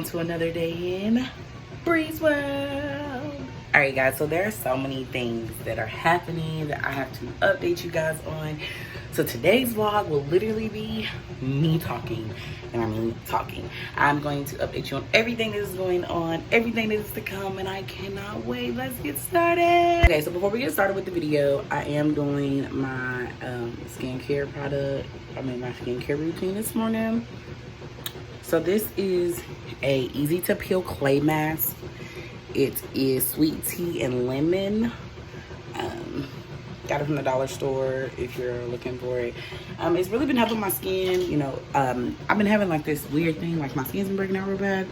to another day in Breeze World. Alright guys, so there are so many things that are happening that I have to update you guys on. So today's vlog will literally be me talking, and I mean talking. I'm going to update you on everything that is going on, everything that is to come, and I cannot wait. Let's get started. Okay, so before we get started with the video, I am doing my skincare routine this morning. So this is a easy to peel clay mask. It is sweet tea and lemon. Got it from the dollar store if you're looking for it. It's really been helping my skin. You know, I've been having like this weird thing, like my skin's been breaking out real bad.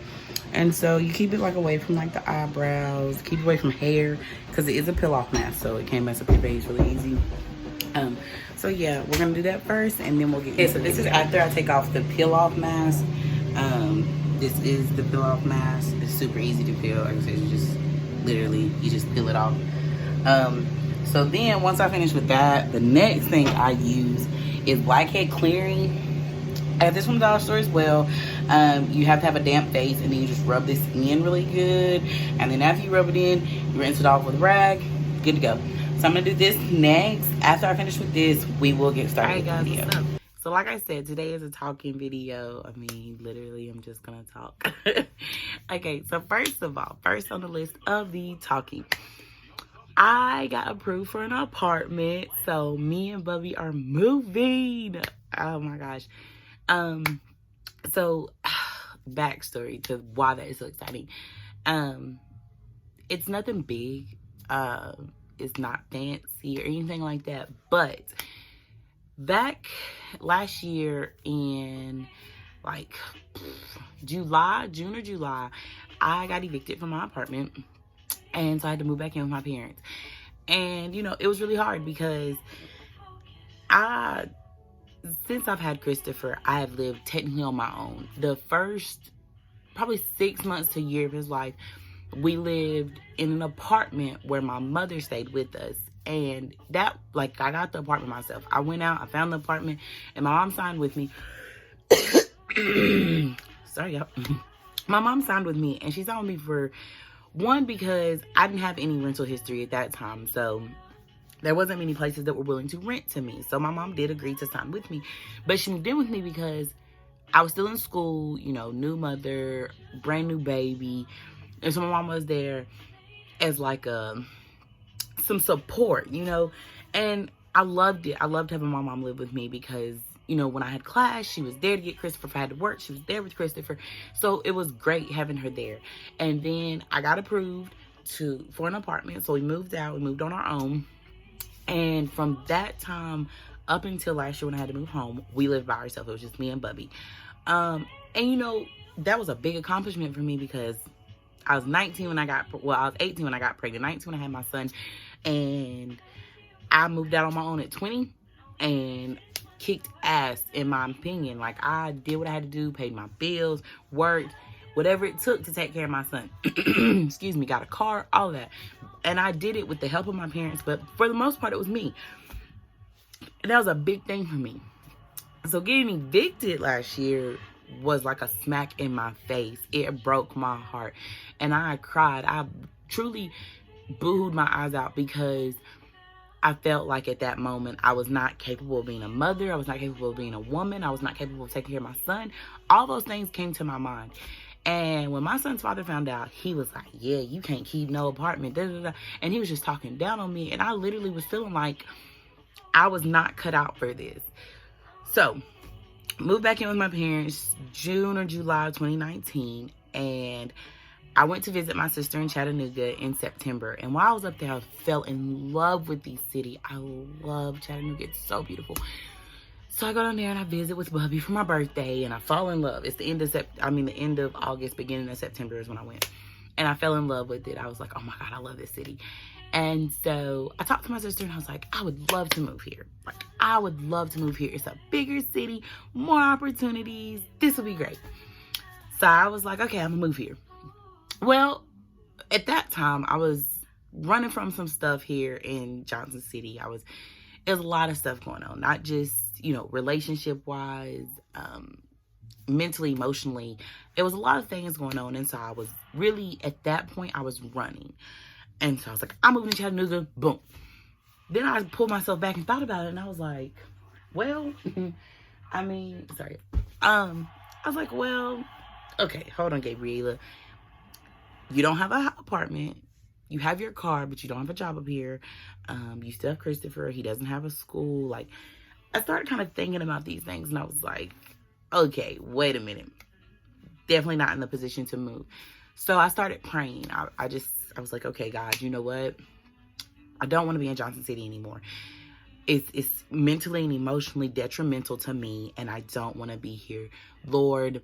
And so you keep it like away from like the eyebrows, keep it away from hair, because it is a peel off mask, so it can't mess up your face really easy. So yeah, we're gonna do that first, and then we'll get. Okay, so this is after I take off the peel off mask. This is the peel off mask. It's super easy to peel. Like I said, you just literally peel it off. So then once I finish with that, the next thing I use is blackhead clearing. I got this from the dollar store as well. You have to have a damp face, and then you just rub this in really good. And then after you rub it in, you rinse it off with a rag. Good to go. So I'm gonna do this next. After I finish with this, we will get started with the video. What's up? So like I said, today is a talking video. I mean, literally, I'm just gonna talk. Okay, so first of all, first on the list of the talking, I got approved for an apartment. So me and Bubby are moving. Oh my gosh. So backstory to why that is so exciting. It's nothing big. It's not fancy or anything like that, but back last year in like June or July, I got evicted from my apartment, and so I had to move back in with my parents. And you know, it was really hard because since I've had Christopher, I have lived technically on my own. The first probably 6 months to a year of his life, we lived in an apartment where my mother stayed with us. And that, like, I got the apartment myself. I went out, I found the apartment, and my mom signed with me. Sorry, y'all. My mom signed with me, and she signed with me for one, because I didn't have any rental history at that time. So there wasn't many places that were willing to rent to me. So my mom did agree to sign with me. But she moved in with me because I was still in school, you know, new mother, brand new baby. And so my mom was there as like some support, you know. And I loved it. I loved having my mom live with me because, you know, when I had class, she was there to get Christopher. If I had to work, she was there with Christopher. So it was great having her there. And then I got approved for an apartment. So we moved out. We moved on our own. And from that time up until last year when I had to move home, we lived by ourselves. It was just me and Bubby. And, you know, that was a big accomplishment for me because I was 19 when I was 18 when I got pregnant, 19 when I had my son. And I moved out on my own at 20 and kicked ass, in my opinion. Like, I did what I had to do, paid my bills, worked, whatever it took to take care of my son. Excuse me, got a car, all that. And I did it with the help of my parents, but for the most part, it was me. And that was a big thing for me. So getting evicted last year was like a smack in my face. It broke my heart. And I cried. I truly booed my eyes out because I felt like at that moment I was not capable of being a mother. I was not capable of being a woman. I was not capable of taking care of my son. All those things came to my mind. And when my son's father found out, he was like, yeah, you can't keep no apartment. Da, da, da. And he was just talking down on me. And I literally was feeling like I was not cut out for this. So moved back in with my parents June or July of 2019, and I went to visit my sister in Chattanooga in September. And while I was up there, I fell in love with the city. I love Chattanooga. It's so beautiful. So I go down there and I visit with Bubby for my birthday, and I fall in love. It's the end of August, beginning of September is when I went. And I fell in love with it. I was like, oh my God, I love this city. And so I talked to my sister and I was like, I would love to move here. Like, I would love to move here. It's a bigger city, more opportunities. This will be great. So I was like, okay, I'm gonna move here. Well, at that time, I was running from some stuff here in Johnson City. There's a lot of stuff going on, not just, you know, relationship wise, mentally, emotionally, it was a lot of things going on. And so I was really, at that point, I was running. And so I was like, I'm moving to Chattanooga. Boom. Then I pulled myself back and thought about it. And I was like, well, sorry. I was like, well, okay, hold on, Gabriela. You don't have an apartment. You have your car, but you don't have a job up here. You still have Christopher. He doesn't have a school. Like, I started kind of thinking about these things, and I was like, okay, wait a minute. Definitely not in the position to move. So I started praying. I was like, okay, God, you know what? I don't want to be in Johnson City anymore. It's mentally and emotionally detrimental to me, and I don't want to be here. Lord,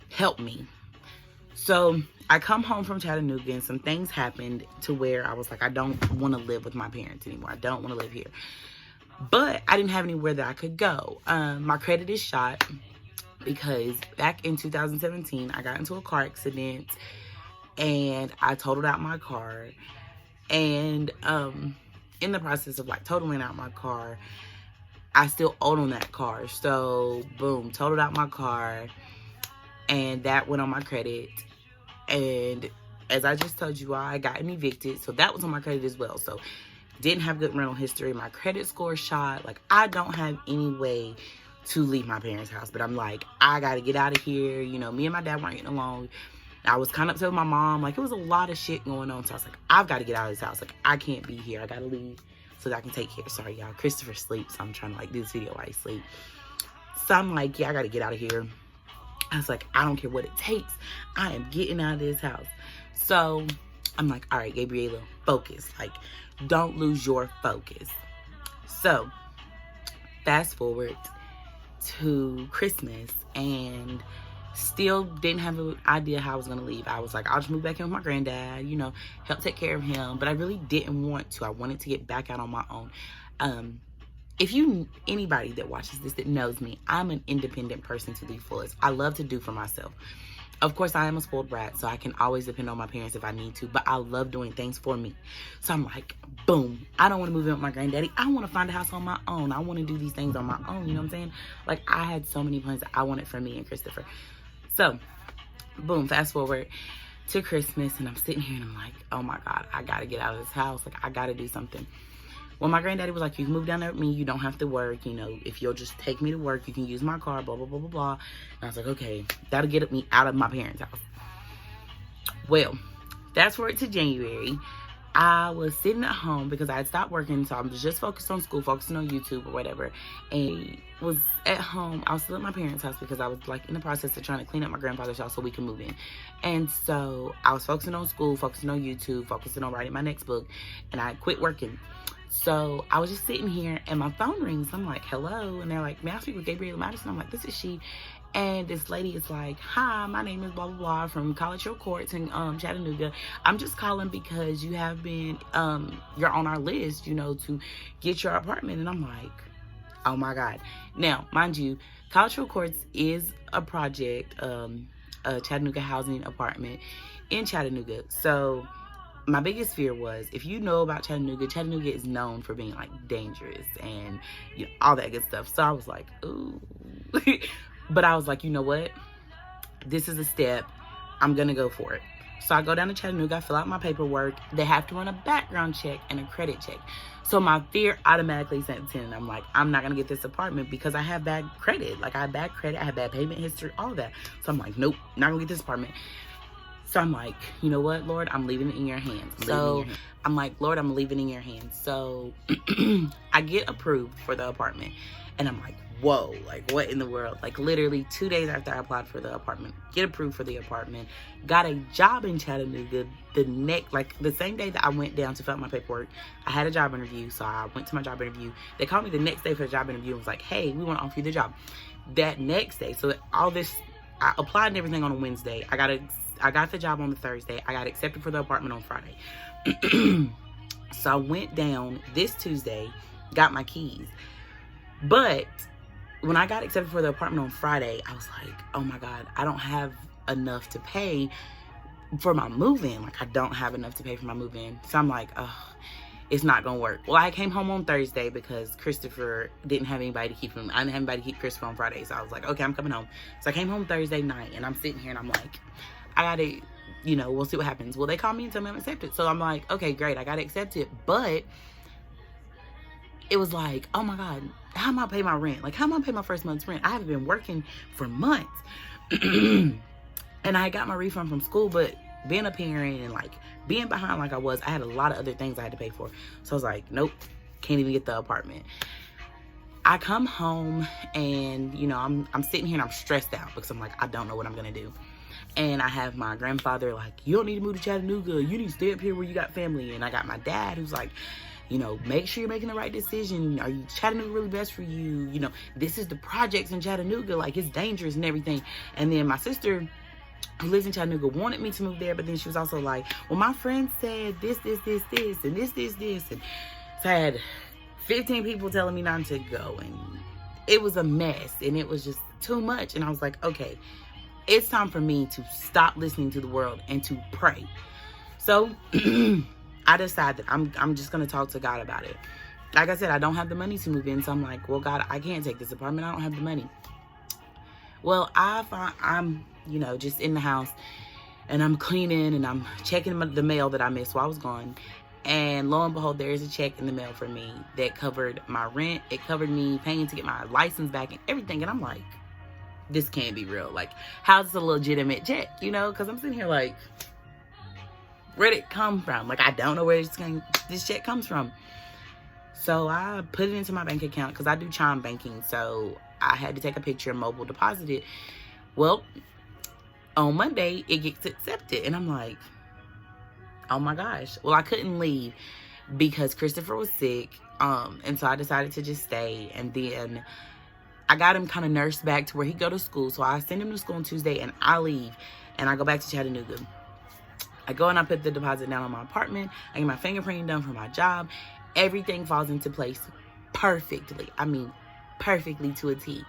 help me. So I come home from Chattanooga, and some things happened to where I was like, I don't want to live with my parents anymore. I don't want to live here. But I didn't have anywhere that I could go. My credit is shot because back in 2017, I got into a car accident, and I totaled out my car. And in the process of like totaling out my car, I still owed on that car. So boom, totaled out my car, and that went on my credit. And as I just told you, I got evicted, so that was on my credit as well. So didn't have good rental history. My credit score shot. Like, I don't have any way to leave my parents' house, but I'm like, I gotta get out of here. You know, me and my dad weren't getting along. I was kind of upset with my mom. Like, it was a lot of shit going on. So I was like, I've got to get out of this house. Like, I can't be here. I got to leave so that I can take care. Sorry, y'all. Christopher sleeps, so I'm trying to, like, do this video while he sleeps. So I'm like, yeah, I got to get out of here. I was like, I don't care what it takes. I am getting out of this house. So I'm like, all right, Gabriela, focus. Like, don't lose your focus. So fast forward to Christmas, and still didn't have an idea how I was going to leave. I was like, I'll just move back in with my granddad, you know, help take care of him. But I really didn't want to. I wanted to get back out on my own. Anybody that watches this that knows me, I'm an independent person to the fullest. I love to do for myself. Of course, I am a spoiled brat, so I can always depend on my parents if I need to, but I love doing things for me. So I'm like, boom, I don't want to move in with my granddaddy. I want to find a house on my own. I want to do these things on my own, you know what I'm saying? Like, I had so many plans that I wanted for me and Christopher. So, boom, fast forward to Christmas, and I'm sitting here, and I'm like, oh my God, I got to get out of this house. Like, I got to do something. Well, my granddaddy was like, you can move down there with me. You don't have to work. You know, if you'll just take me to work, you can use my car, blah, blah, blah, blah, blah. And I was like, okay, that'll get me out of my parents' house. Well, fast forward to January. I was sitting at home because I had stopped working, so I was just focused on school, focusing on YouTube or whatever. And was at home. I was still at my parents' house because I was like in the process of trying to clean up my grandfather's house so we can move in. And so I was focusing on school, focusing on YouTube, focusing on writing my next book, and I quit working. So I was just sitting here, and my phone rings. I'm like, hello. And they're like, may I speak with Gabriela Madison? I'm like, this is she. And this lady is like, hi, my name is blah, blah, blah from College Hill Courts in Chattanooga. I'm just calling because you have been, you're on our list, you know, to get your apartment. And I'm like, oh my God. Now, mind you, College Hill Courts is a project, a Chattanooga housing apartment in Chattanooga. So my biggest fear was, if you know about Chattanooga, Chattanooga is known for being like dangerous and, you know, all that good stuff. So I was like, ooh. But I was like, you know what? This is a step. I'm going to go for it. So I go down to Chattanooga. I fill out my paperwork. They have to run a background check and a credit check. So my fear automatically sets in. I'm like, I'm not going to get this apartment because I have bad credit. Like, I have bad credit. I have bad payment history, all that. So I'm like, nope, not going to get this apartment. So I'm like, you know what, Lord? I'm leaving it in your hands. So I'm like, Lord, I'm leaving it in your hands. So I get approved for the apartment. And I'm like, whoa, like, what in the world? Like, literally 2 days after I applied for the apartment, get approved for the apartment, got a job in Chattanooga the same day that I went down to fill out my paperwork. I had a job interview, so I went to my job interview. They called me the next day for the job interview and was like, hey, we want to offer you the job. That next day, so all this, I applied and everything on a Wednesday. I got the job on the Thursday. I got accepted for the apartment on Friday. So I went down this Tuesday, got my keys. But when I got accepted for the apartment on Friday, I was like, oh my God, I don't have enough to pay for my move-in. Like, I don't have enough to pay for my move-in. So I'm like, oh. it's not gonna work. Well, I came home on Thursday because Christopher didn't have anybody to keep him. I didn't have anybody to keep Christopher on Friday, so I was like, okay, I'm coming home. So I came home Thursday night, and I'm sitting here and I'm like, I gotta, we'll see what happens. Well, they called me and told me I'm accepted. So I'm like, okay, great, I got accepted. But it was like, oh my God, how am I pay my rent? Like, how am I pay my first month's rent? I haven't been working for months. And I got my refund from school, but being a parent and like being behind like I was, I had a lot of other things I had to pay for. So I was like, nope, can't even get the apartment. I come home and, I'm sitting here and I'm stressed out because I'm like, I don't know what I'm going to do. And I have my grandfather like, you don't need to move to Chattanooga. You need to stay up here where you got family. And I got my dad who's like, make sure you're making the right decision. Are you Chattanooga really best for you? This is the projects in Chattanooga. Like, it's dangerous and everything. And then my sister, who lives in Chattanooga, wanted me to move there. But then she was also like, well, my friend said this, and this. And so I had 15 people telling me not to go. And it was a mess. And it was just too much. And I was like, okay, it's time for me to stop listening to the world and to pray. So I decided I'm just going to talk to God about it. Like I said, I don't have the money to move in. So I'm like, well, God, I can't take this apartment. I don't have the money. Well, I'm, just in the house and I'm cleaning and I'm checking the mail that I missed while I was gone. And lo and behold, there is a check in the mail for me that covered my rent. It covered me paying to get my license back and everything. And I'm like, this can't be real. Like, how's this a legitimate check? Because I'm sitting here like, where'd it come from? Like, I don't know where this check comes from. So I put it into my bank account because I do Chime banking. So I had to take a picture and mobile deposit it. Well, on Monday, it gets accepted. And I'm like, oh my gosh. Well, I couldn't leave because Christopher was sick. And so I decided to just stay. And then I got him kind of nursed back to where he go to school. So I send him to school on Tuesday and I leave. And I go back to Chattanooga. I go and I put the deposit down on my apartment. I get my fingerprinting done for my job. Everything falls into place perfectly. I mean, perfectly to a T.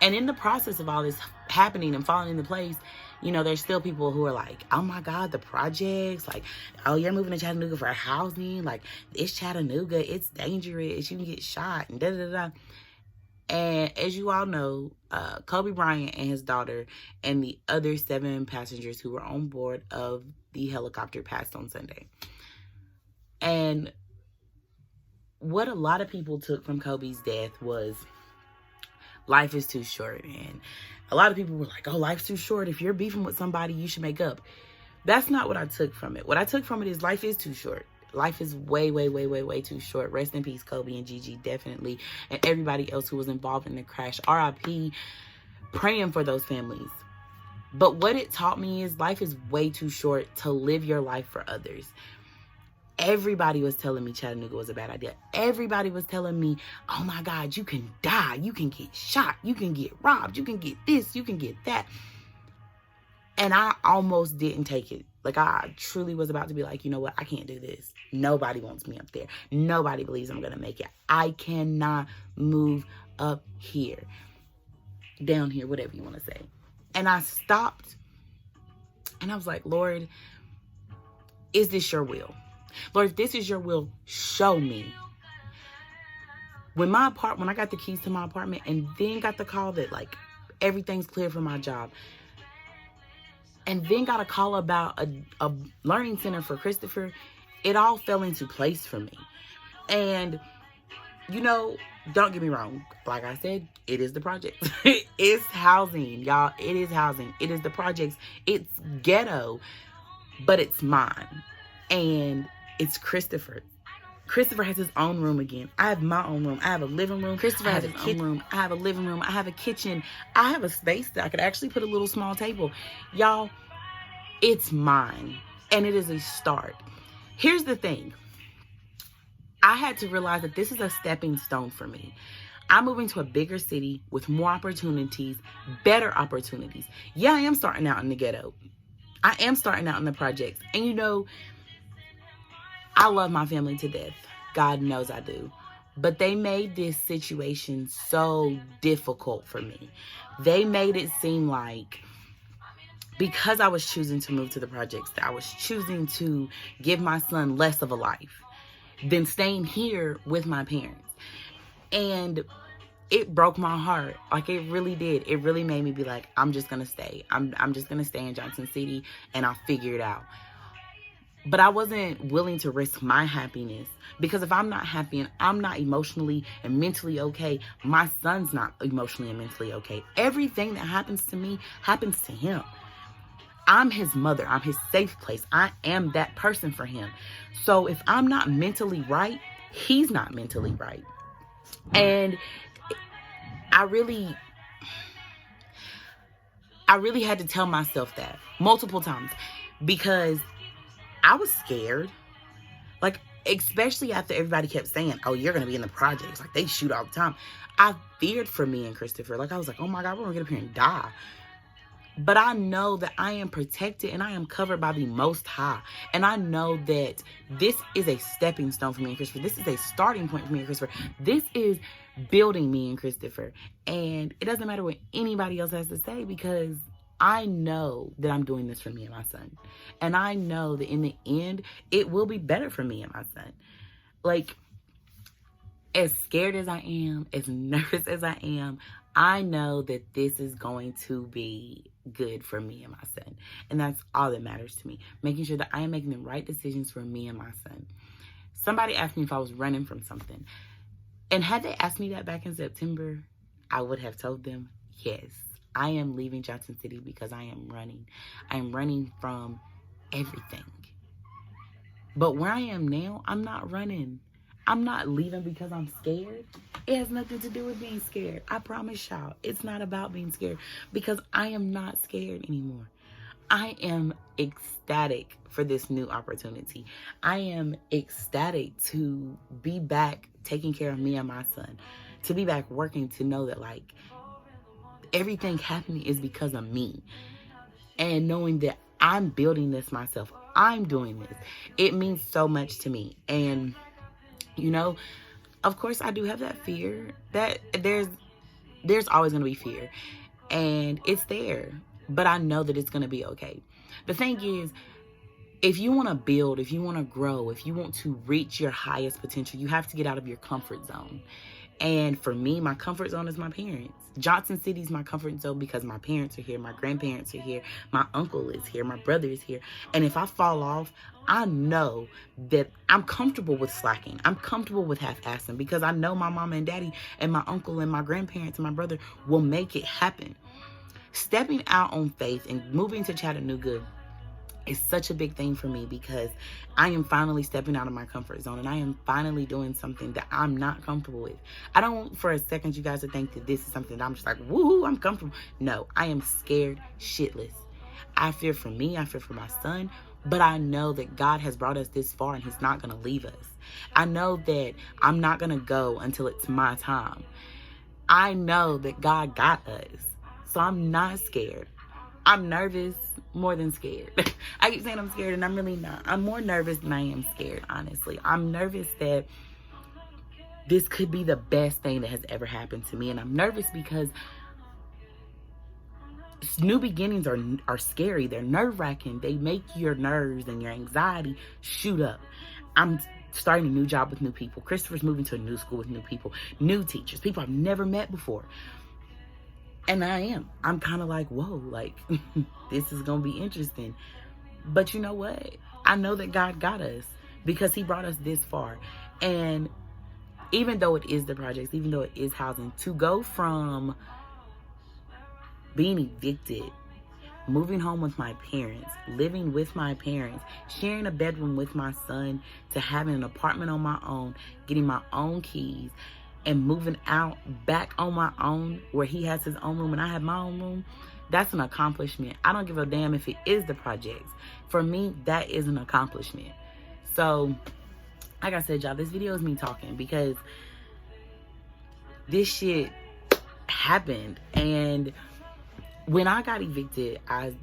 And in the process of all this happening and falling into place, there's still people who are like, oh my God, the projects, like, oh, you're moving to Chattanooga for housing. Like, it's Chattanooga. It's dangerous. You can get shot and da-da-da-da. And as you all know, Kobe Bryant and his daughter and the other 7 passengers who were on board of the helicopter passed on Sunday. And what a lot of people took from Kobe's death was life is too short. And a lot of people were like, oh, life's too short. If you're beefing with somebody, you should make up. That's not what I took from it. What I took from it is life is too short. Life is way, way, way, way, way too short. Rest in peace, Kobe and Gigi, definitely. And everybody else who was involved in the crash. RIP, praying for those families. But what it taught me is life is way too short to live your life for others. Everybody was telling me Chattanooga was a bad idea. Everybody was telling me, oh my God, you can die. You can get shot. You can get robbed. You can get this. You can get that. And I almost didn't take it. Like, I truly was about to be like, you know what? I can't do this. Nobody wants me up there. Nobody believes I'm going to make it. I cannot move up here, down here, whatever you want to say. And I stopped and I was like, Lord, is this your will? Lord, if this is your will, show me. When I got the keys to my apartment and then got the call that like everything's clear for my job, and then got a call about a learning center for Christopher, it all fell into place for me. And, don't get me wrong. Like I said, it is the project. It's housing, y'all. It is housing. It is the projects. It's ghetto, but it's mine. And it's Christopher. Christopher has his own room again. I have my own room. I have a living room. Christopher has his own room. I have a living room. I have a kitchen. I have a space that I could actually put a little small table. Y'all, it's mine. And it is a start. Here's the thing. I had to realize that this is a stepping stone for me. I'm moving to a bigger city with more opportunities, better opportunities. Yeah, I am starting out in the ghetto. I am starting out in the projects. And I love my family to death. God knows I do. But they made this situation so difficult for me. They made it seem like because I was choosing to move to the projects, that I was choosing to give my son less of a life. than staying here with my parents. And it broke my heart. Like, it really did. It really made me be like, I'm just going to stay. I'm just going to stay in Johnson City and I'll figure it out. But I wasn't willing to risk my happiness, because if I'm not happy and I'm not emotionally and mentally okay, my son's not emotionally and mentally okay. Everything that happens to me happens to him. I'm his mother. I'm his safe place. I am that person for him. So if I'm not mentally right, he's not mentally right. And I really had to tell myself that multiple times, because I was scared. Like, especially after everybody kept saying, oh, you're going to be in the projects. Like, they shoot all the time. I feared for me and Christopher. Like, I was like, oh my God, we're going to get up here and die. But I know that I am protected and I am covered by the Most High. And I know that this is a stepping stone for me and Christopher. This is a starting point for me and Christopher. This is building me and Christopher. And it doesn't matter what anybody else has to say, because I know that I'm doing this for me and my son. And I know that in the end, it will be better for me and my son. Like, as scared as I am, as nervous as I am, I know that this is going to be good for me and my son. And that's all that matters to me. Making sure that I am making the right decisions for me and my son. Somebody asked me if I was running from something. And had they asked me that back in September, I would have told them, yes, I am leaving Johnson City because I am running. I am running from everything. But where I am now, I'm not running. I'm not leaving because I'm scared. It has nothing to do with being scared. I promise y'all, it's not about being scared, because I am not scared anymore. I am ecstatic for this new opportunity. I am ecstatic to be back taking care of me and my son, to be back working, to know that, like, everything happening is because of me. And knowing that I'm building this myself. I'm doing this. It means so much to me. And, you know, of course I do have that fear. That there's always going to be fear. And it's there. But I know that it's going to be okay. The thing is, if you want to build, if you want to grow, if you want to reach your highest potential, you have to get out of your comfort zone. And for me, my comfort zone is my parents. Johnson City is my comfort zone because my parents are here, my grandparents are here, my uncle is here, my brother is here. And if I fall off, I know that I'm comfortable with slacking. I'm comfortable with half-assing, because I know my mama and daddy and my uncle and my grandparents and my brother will make it happen. Stepping out on faith and moving to Chattanooga is such a big thing for me, because I am finally stepping out of my comfort zone, and I am finally doing something that I'm not comfortable with. I don't want for a second you guys to think that this is something that I'm just like, woohoo, I'm comfortable. No, I am scared shitless. I fear for me, I fear for my son, but I know that God has brought us this far and he's not going to leave us. I know that I'm not going to go until it's my time. I know that God got us, so I'm not scared. I'm nervous more than scared. I keep saying I'm scared, and I'm really not. I'm more nervous than I am scared, honestly. I'm nervous that this could be the best thing that has ever happened to me. And I'm nervous because new beginnings are scary. They're nerve-wracking. They make your nerves and your anxiety shoot up. I'm starting a new job with new people. Christopher's moving to a new school with new people, new teachers, people I've never met before. And I'm kind of like, whoa, like, this is going to be interesting. But you know what? I know that God got us because he brought us this far. And even though it is the projects, even though it is housing, to go from being evicted, moving home with my parents, living with my parents, sharing a bedroom with my son, to having an apartment on my own, getting my own keys, and moving out back on my own, where he has his own room and I have my own room, that's an accomplishment. I don't give a damn if it is the projects. For me, that is an accomplishment. So, like I said, y'all, this video is me talking because this shit happened. And when I got evicted, I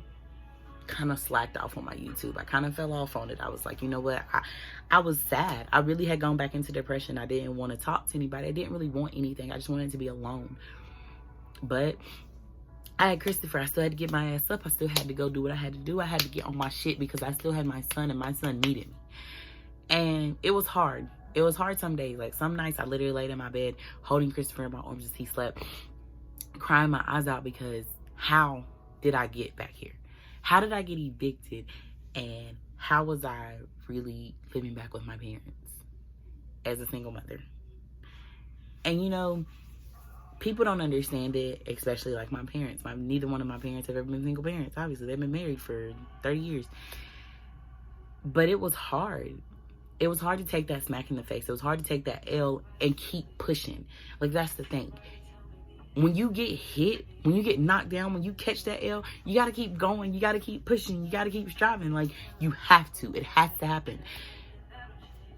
kind of slacked off on my YouTube. I kind of fell off on it. I was like, you know what? I was sad. I really had gone back into depression. I didn't want to talk to anybody. I didn't really want anything. I just wanted to be alone. But I had Christopher. I still had to get my ass up. I still had to go do what I had to do. I had to get on my shit because I still had my son, and my son needed me. And it was hard. It was hard some days. Like some nights I literally laid in my bed holding Christopher in my arms as he slept, crying my eyes out because how did I get back here? How did I get evicted? And how was I really living back with my parents as a single mother? And you know, people don't understand it, especially like my parents. Neither one of my parents have ever been single parents. Obviously, they've been married for 30 years. But it was hard. It was hard to take that smack in the face. It was hard to take that L and keep pushing. Like, that's the thing. When you get hit, when you get knocked down, when you catch that L, you got to keep going. You got to keep pushing. You got to keep striving. Like, you have to. It has to happen.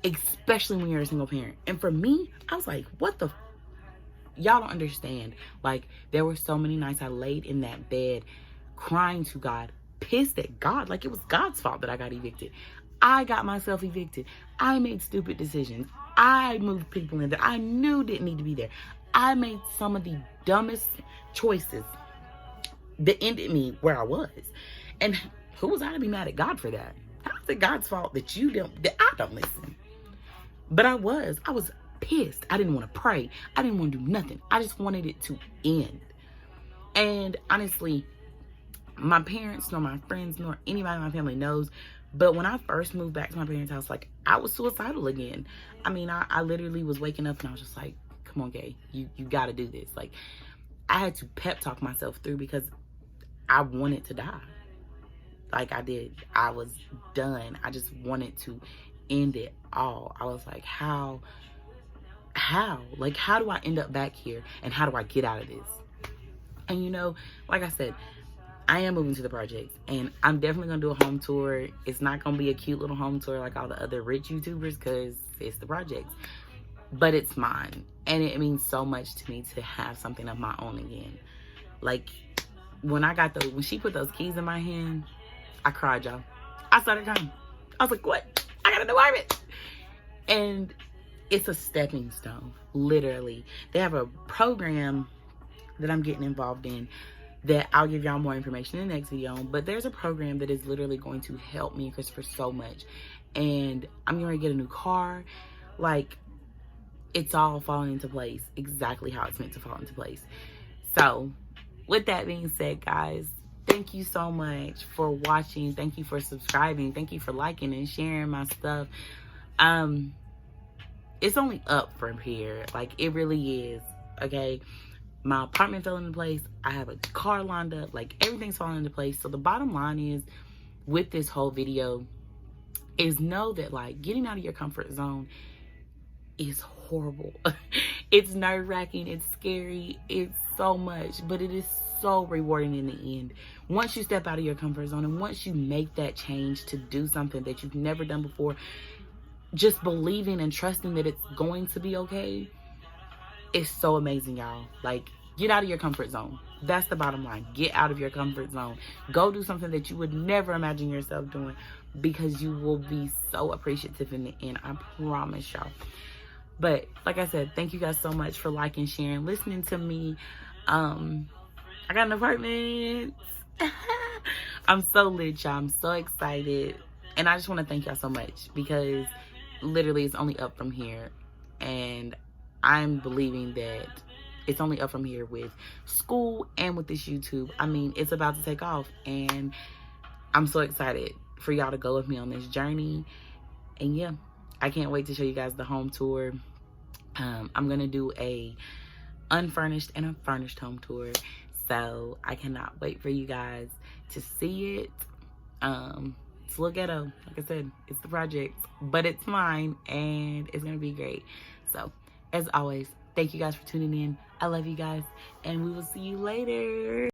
Especially when you're a single parent. And for me, I was like, what the y'all don't understand. Like, there were so many nights I laid in that bed crying to God, pissed at God. Like, it was God's fault that I got evicted. I got myself evicted. I made stupid decisions. I moved people in that I knew didn't need to be there. I made some of the dumbest choices that ended me where I was. And who was I to be mad at God for that? How is it God's fault that I don't listen? But I was pissed. I didn't want to pray. I didn't want to do nothing. I just wanted it to end. And honestly, my parents, nor my friends, nor anybody in my family knows, but when I first moved back to my parents' house, like, I was suicidal again. I mean, I literally was waking up and I was just like, come on, Gay, you got to do this. Like, I had to pep talk myself through because I wanted to die. Like, I did. I was done. I just wanted to end it all. I was like, how? Like, how do I end up back here? And how do I get out of this? And you know, like I said, I am moving to the projects, and I'm definitely gonna do a home tour. It's not gonna be a cute little home tour like all the other rich YouTubers, because it's the projects, but it's mine, and it means so much to me to have something of my own again. Like, when she put those keys in my hand, I cried, y'all. I started crying. I was like, what? I got a new apartment. And it's a stepping stone, literally. They have a program that I'm getting involved in that I'll give y'all more information in the next video on. But there's a program that is literally going to help me and Christopher so much. And I'm going to get a new car. Like, it's all falling into place exactly how it's meant to fall into place. So, with that being said, guys, thank you so much for watching. Thank you for subscribing. Thank you for liking and sharing my stuff. It's only up from here. Like, it really is. Okay? My apartment fell into place. I have a car lined up. Like, everything's falling into place. So the bottom line is, with this whole video, is know that, like, getting out of your comfort zone is horrible. It's nerve-wracking. It's scary. It's so much. But it is so rewarding in the end. Once you step out of your comfort zone and once you make that change to do something that you've never done before, just believing and trusting that it's going to be okay, it's so amazing, y'all. Like, get out of your comfort zone. That's the bottom line. Get out of your comfort zone. Go do something that you would never imagine yourself doing, because you will be so appreciative in the end. I promise y'all. But like I said, thank you guys so much for liking, sharing, listening to me. I got an apartment. I'm so lit, y'all. I'm so excited. And I just want to thank y'all so much, because literally it's only up from here. And I'm believing that it's only up from here with school and with this YouTube. I mean, it's about to take off, and I'm so excited for y'all to go with me on this journey. And yeah, I can't wait to show you guys the home tour. I'm gonna do a unfurnished and a furnished home tour, so I cannot wait for you guys to see it. It's a little ghetto. Like I said, it's the project, but it's mine, and it's gonna be great. So, as always, thank you guys for tuning in. I love you guys, and we will see you later.